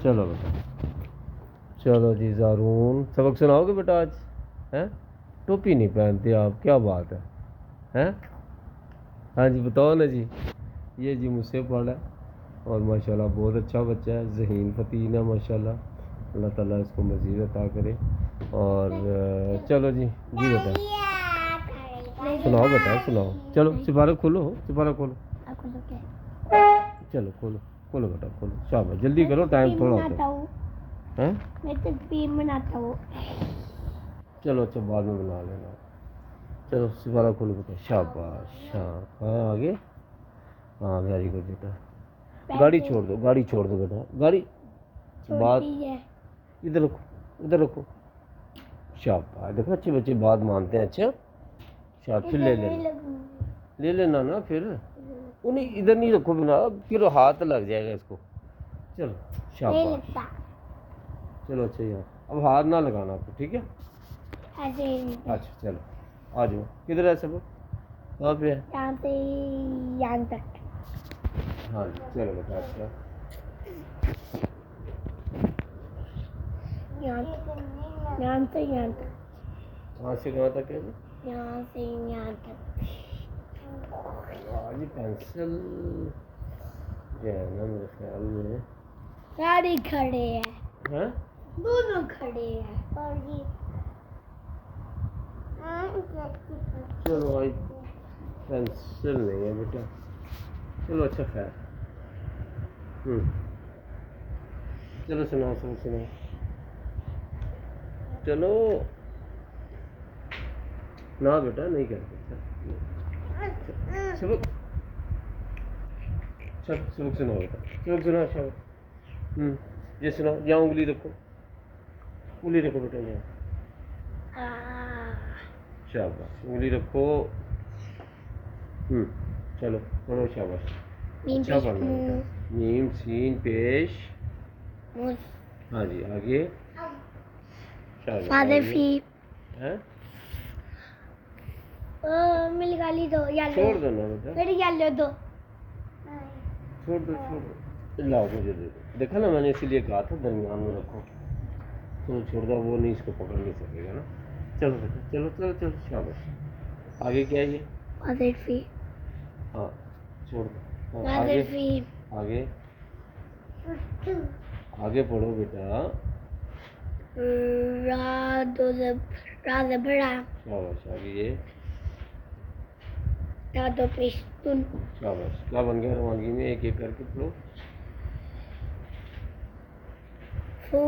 चलो बेटा, चलो जी ज़ारून, सबक सुनाओगे बेटा आज? हैं? टोपी नहीं पहनते आप, क्या बात है? हैं? हाँ जी बताओ ना जी। ये जी मुझसे पढ़ा है और माशाल्लाह बहुत अच्छा बच्चा है, ज़हीन फ़तीन है माशाल्लाह। अल्लाह ताला इसको मज़ीद अता करे। और चलो जी जी बेटा सुनाओ बेटा, सुनाओ। चलो सिपारा खोलो, सिपारा खोलो। चलो खोलो, खोलो बेटा खोलो, शाबाश, जल्दी करो, टाइम थोड़ा होता है। मैं तो फिल्म बनाता हूँ। चलो अच्छा बाद में बना लेना। चलो सिपारा खोलो बेटा, शाबाश। हाँ आगे, हाँ वेरी गुड बेटा। गाड़ी छोड़ दो, गाड़ी छोड़ दो बेटा, गाड़ी बात इधर रखो, इधर रखो। शाबाश, देखो अच्छे बच्चे बात मानते हैं। अच्छा शाबाश, फिर ले लेना, ले लेना ना फिर। उन्हें इधर नहीं रखो बिना, फिर हाथ लग जाएगा इसको। चलो शाबाश, चलो अच्छा यार, अब हाथ ना लगाना आपको, ठीक है? अच्छा चलो आ जाओ। किधर है सब? कहाँ पे है? यहाँ से यहाँ तक। हाँ जी चलो बेटा। अच्छा यहाँ से यहाँ तक। कहाँ से कहाँ तक है? यहाँ से यहाँ तक। आज पेंसिल जो है ना मेरे ख्याल में सारे खड़े हैं, हैं? दोनों खड़े हैं। और ये चलो भाई पेंसिल नहीं है बेटा, चलो अच्छा खैर। चलो सुनाओ, सब सुनाओ। चलो ना बेटा नहीं करते। सबक सबक सुनाओ बेटा, सबक सुनाओ शाबाश। ये सुनाओ, यहाँ उंगली रखो, उंगली रखो बेटा यहाँ, शाबाश उंगली रखो। चलो पढ़ो शाबाश, अच्छा पढ़ना बेटा। मीम सीन पेश, हाँ जी आगे। फादर फी हैं? मिल गाली दो या छोड़ दो ना बेटा, फिर या लो दो। छोड़ दो छोड़ दो, लाओ मुझे दे दो। देखा ना मैंने इसीलिए कहा था दरमियान में रखो, तो छोड़ दो, वो नहीं इसको पकड़ नहीं सकेगा ना। चलो बेटा चलो चलो चलो शाबाश। आगे क्या है ये? फादर फी। हाँ छोड़ दो। हाँ, फादर आगे फी आगे आगे पढ़ो बेटा। राधा बड़ा शाबाश आगे ये, राधा पेस्तुन। शाबाश। क्या बन गया रवानगी में? एक एक करके पढ़ो। फू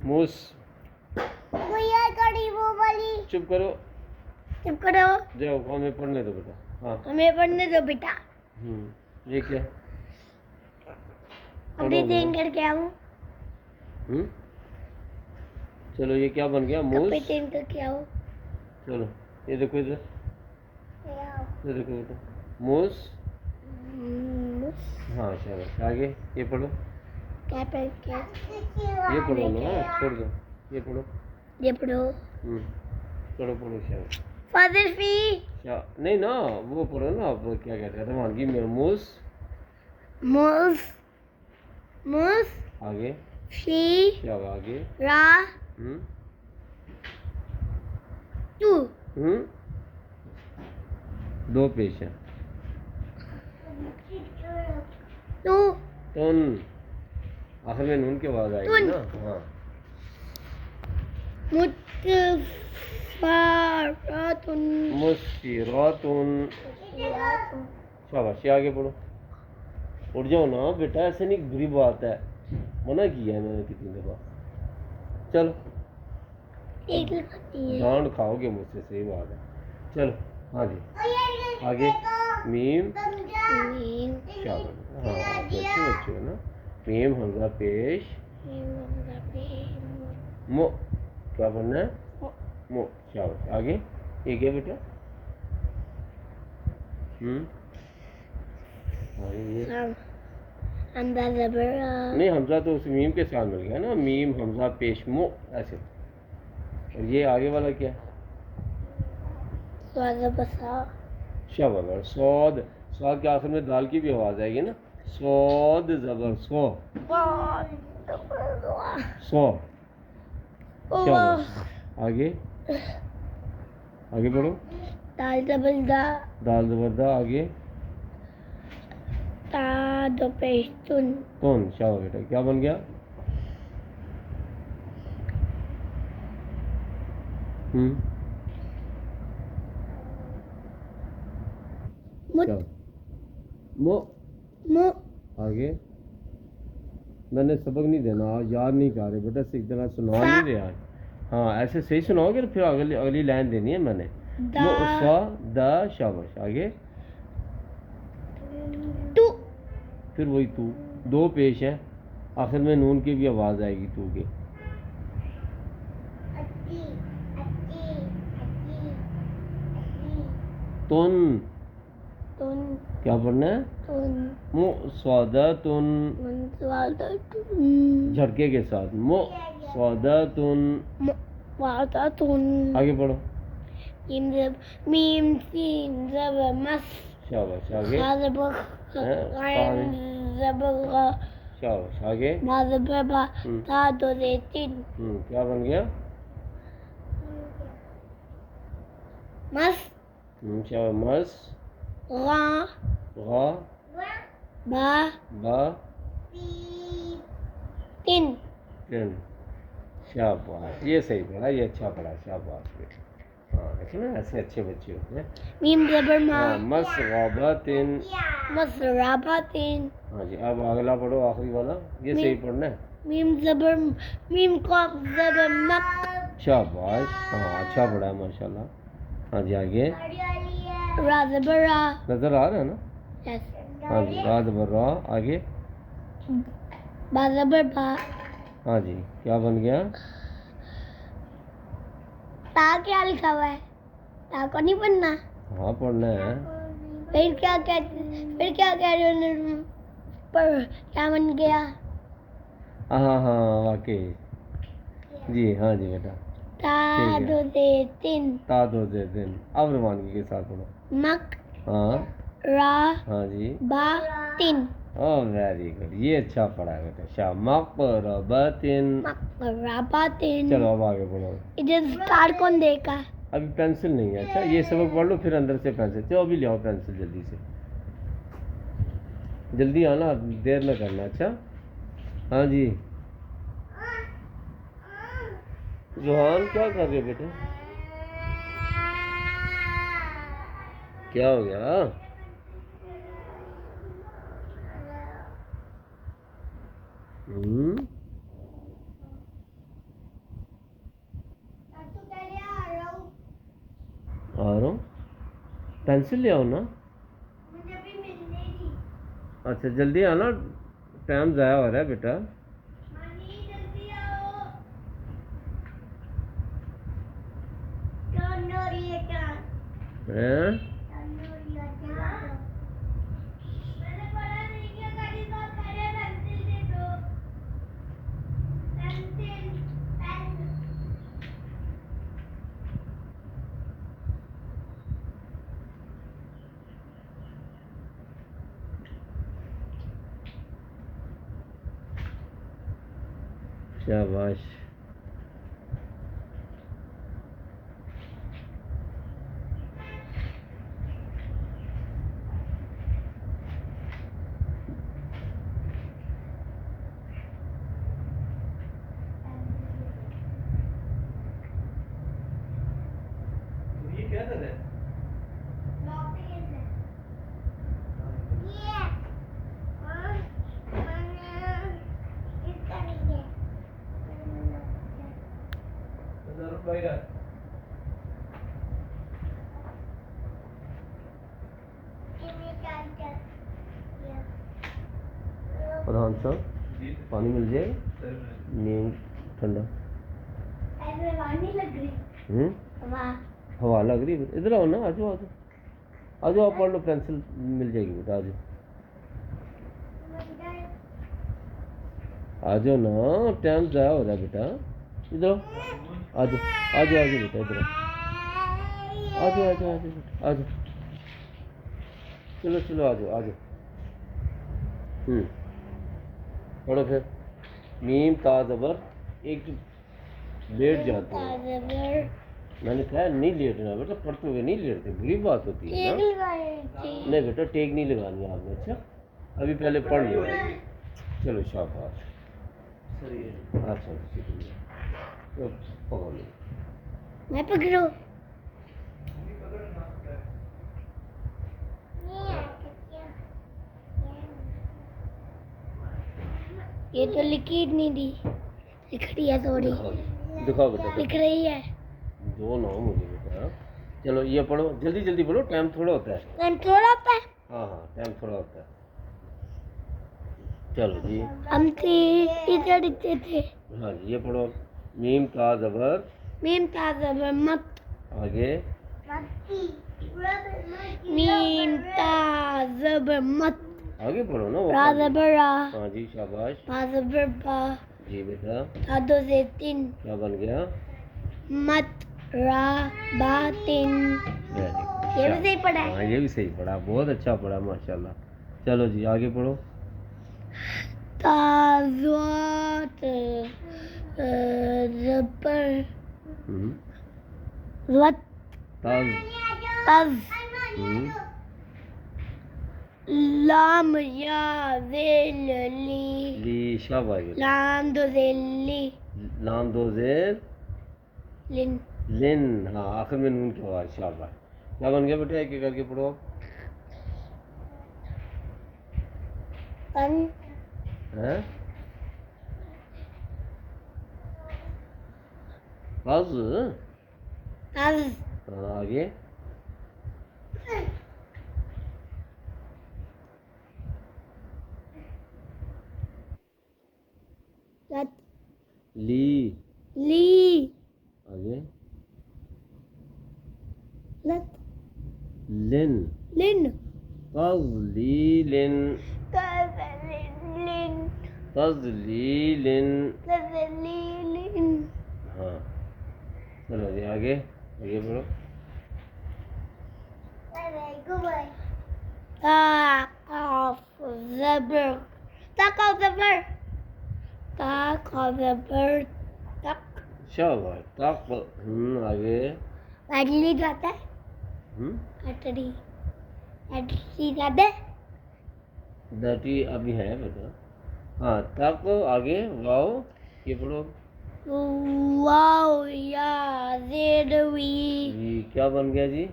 मूस, वो यार कड़ी वो वाली। चुप करो, चुप करो, जाओ हमें पढ़ने दो बेटा। हाँ हमें पढ़ने दो बेटा। ये क्या? अभी चेंज करके आऊँ। चलो ये क्या बन गया? मूस। कपड़े चेंज करके आऊँ। चलो ये देखो इधर, ये देखो बेटा, मूस। हाँ शाबाश आगे ये पढ़ो। क्या पढ़ के? ये पढ़ो ना, छोड़ दो, ये पढ़ो। ये पढ़ो। पढ़ो पढ़ो शाबाश। फादर फी नहीं ना, वो पढ़ो ना आप, क्या कहते हैं रवानगी में? मूस, मूस मूस आगे शी क्या आगे? रा टू। दो पेश है। टू तुन, आखिर में नून की आवाज आएगी ना। हाँ मुस्फिरातुन, शाबाश आगे पढ़ो। उठ जाओ ना बेटा, ऐसे नहीं, बुरी बात है, मना किया है मैंने कितनी दफा। चलो डांट खाओगे मुझसे, सही बात है। चलो हाँ जी आगे। मीम, शाबाश। हाँ आप अच्छे बच्चे हो ना। मीम हमजा पेश मो, क्या बनना है? मो, शाबाश आगे। ये क्या बेटा? हमजा ज़बर नहीं, हमजा तो उस मीम के साथ मिल गया ना, मीम हमजा पेश मो ऐसे। और ये आगे वाला क्या है? शाबाश बेटा सौद स्वाद के आखिर में दाल की भी आवाज़ आएगी ना सौद ज़बर सौ सौ शाबाश आगे आगे बढ़ो दाल डबल दा दाल ज़बर दा आगे ता दो पेस्तुन कौन शाबाश बेटा क्या बन गया मुत क्या मो मु आगे मैंने सबक नहीं देना आज याद नहीं कर रहे बेटा सही तरह सुना नहीं रहे आज हाँ ऐसे सही सुनाओगे फिर अगली अगली लाइन देनी है मैंने दा सा दा शाबाश आगे तू फिर वही तू दो पेश है आखिर में नून की भी आवाज़ आएगी तू के तुन तुन क्या पढ़ना है तुन मु स्वादा तुन वादा तुन झटके के साथ मु स्वादा तुन वादा तुन आगे पढ़ो मीम सीन जब मस शाबाश आगे ज़बर शाबाश आगे ज़बर ता दो दे तीन क्या बन गया मस शाबाश मस गा गा बा बा तीन तीन शाबाश ये सही पढ़ा ये अच्छा पढ़ा शाबाश बेटा हाँ देखो ना ऐसे अच्छे बच्चे होते हैं मीम ज़बर मा हाँ मस गाबा तीन मस राबा तीन हाँ जी अब अगला पढ़ो आखिरी वाला ये सही पढ़ना है मीम ज़बर मीम कॉफ ज़बर मक शाबाश हाँ अच्छा पढ़ा है माशाल्लाह हाँ जी आगे रा ज़बर रा नजर आ रहा है ना यस हाँ जी रात भर रहा आगे बा ज़बर बा हाँ जी क्या बन गया ता क्या लिखा हुआ है ता को नहीं पढ़ना हाँ पढ़ना है फिर क्या कह रहे हो पर क्या बन गया हाँ हाँ वाकई जी हाँ जी बेटा ता ठीक है। दो दे तीन ता दो दे दिन अब रवानगी के साथ पढ़ो मक हाँ रा हाँ जी बा तीन ओह वेरी गुड ये अच्छा पढ़ा है बेटा शाह मकबरतिन मक रा बा तीन चलो अब आगे बढ़ो इधर स्टार कौन देगा अभी पेंसिल नहीं है अच्छा ये सबक पढ़ लो फिर अंदर से पेंसिल चलो अभी ले आओ पेंसिल जल्दी से जल्दी आना देर न करना अच्छा हाँ जी जोहान क्या कर रहे हो बेटे क्या हो गया आ रहा हूँ पेंसिल ले आओ ना अच्छा जल्दी आना टाइम ज़ाया हो रहा है बेटा हैं शाबाश ये क्या कर रहे हैं प्रधान साहब पानी मिल जाएगा नीम ठंडा हवा लग रही है इधर आओ ना आ जाओ आ जाओ आप पढ़ लो पेंसिल मिल जाएगी बेटा आ जाओ ना टाइम ज़ाया हो रहा है बेटा इधर आओ आ जाओ बेटा इधर आ जाओ बेटा आ जाओ चलो चलो आ जाओ आ जाओ। पढ़ो फिर। मीम ता ज़बर एक लेट जाते हैं। ज़बर मैंने कहा नहीं लेटना बेटा, पढ़ते हुए नहीं लेटते, बुरी बात होती है टेक ना। लगानी थी। नहीं बेटा टेक नहीं लगानी आपने। अच्छा अभी पहले पढ़ लो। चलो शाबाश। अच्छा शुक्रिया। तो पकड़ लो। मैं पकड़ू। ये तो लिखी नहीं दी, लिख रही है थोड़ी, दिखाओ बेटा लिख रही है। दो नाम मुझे बेटा। चलो ये पढ़ो, जल्दी जल्दी पढ़ो, टाइम थोड़ा होता है। टाइम थोड़ा होता है। हाँ हाँ टाइम थोड़ा होता है। चलो जी। हम इधर लिखते थे। हाँ जी ये पढ़ो। मीम ता ज़बर मीम ता ज़बर मत। आगे। मीम ता ज़बर मत। आगे पढ़ो ना वो रा खाली। ज़बर रा। हाँ जी शाबाश। बा ज़बर बा। जी बेटा ता दो से तीन। क्या बन गया? मत रा बा तीन। Very good. ये भी सही पढ़ा है। हाँ ये भी सही पढ़ा, बहुत अच्छा पढ़ा माशाल्लाह। चलो जी आगे पढ़ो। ता ज़ात ज़बर ज़त तज तज। हम्म, लाम या ज़ेल ली। ली शाबाश बेटा। लाम दो ज़ेल ली। नाम दो जेर लिन। लिन। हाँ आखिर में नून की आवाज। शाबाश। क्या बन गया बेटा, एक एक करके पढ़ो। तन हैं? तज। तज। हाँ आगे। लत ली ली। आगे। लत लिन लिन। तज ली लिन लिन। तज ली लिन। लिन। हाँ चलो जी आगे आगे पढ़ो। ता काफ ज़बर ता काफ ज़बर ता काफ ज़बर तक। शाबाश। तक। आगे। बैटरी जाता है। बैटरी बैटरी जाता है। बैटरी अभी है बेटा। हाँ तक आगे। वाओ ये पढ़ो। वाओ या ज़ेड वी। जी क्या बन गया जी?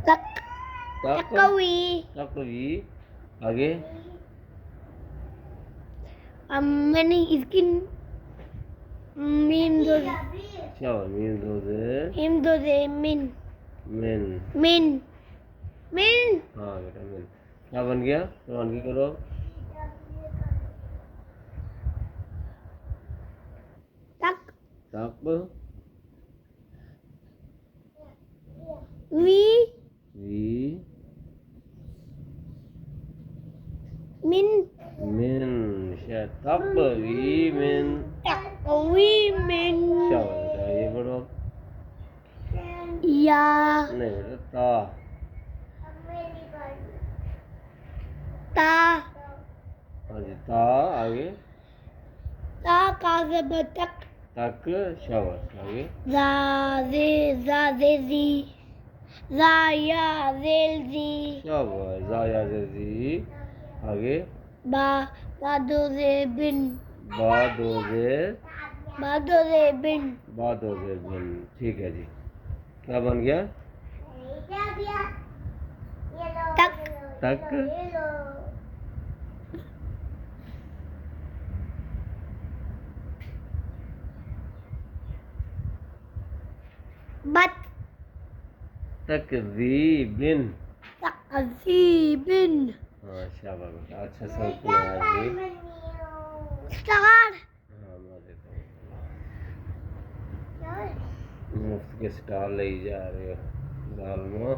तक तक तकवी। तकवी आगे। मैंने इसकी मीम दो शाबाश। मीन दो जेर मीम दो से मिन मिन। मिन मिन। हाँ बेटा मिन। क्या बन गया? रवानगी करो। तक तक वी वी मिन मिन। तक वी मिन। तकवी मिन। शाबाश बेटा ये पढ़ो। या नहीं बेटा ता। ता हाँ जी ता आगे। ता का ज़बर तक। तक शाबाश आगे। जा जे जी जा या जेल जी। शाबाश। जाया जजी आगे। बा दो से बिन बा दो जेर बा दो से बिन। बा दो जेर बिन। ठीक है जी। क्या बन गया? तक तक बत तकरीबिन। तकज़ीबिन। हाँ शाबाश बेटा अच्छा सब किया आज भी। स्टार हाँ मैं देता हूँ। मुफ्त के स्टार ले जा रहे हो जालमा।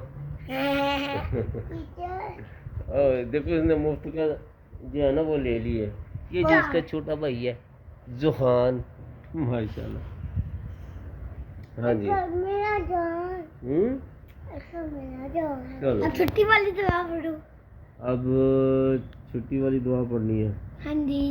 और देखो इसने मुफ्त का जो है ना वो ले लिए। ये जो इसका छोटा भाई है जुहान माशाल्लाह। हाँ जी। मेरा जान चलो अब छुट्टी वाली दुआ पढ़ो। अब छुट्टी वाली दुआ पढ़नी है। हाँ जी।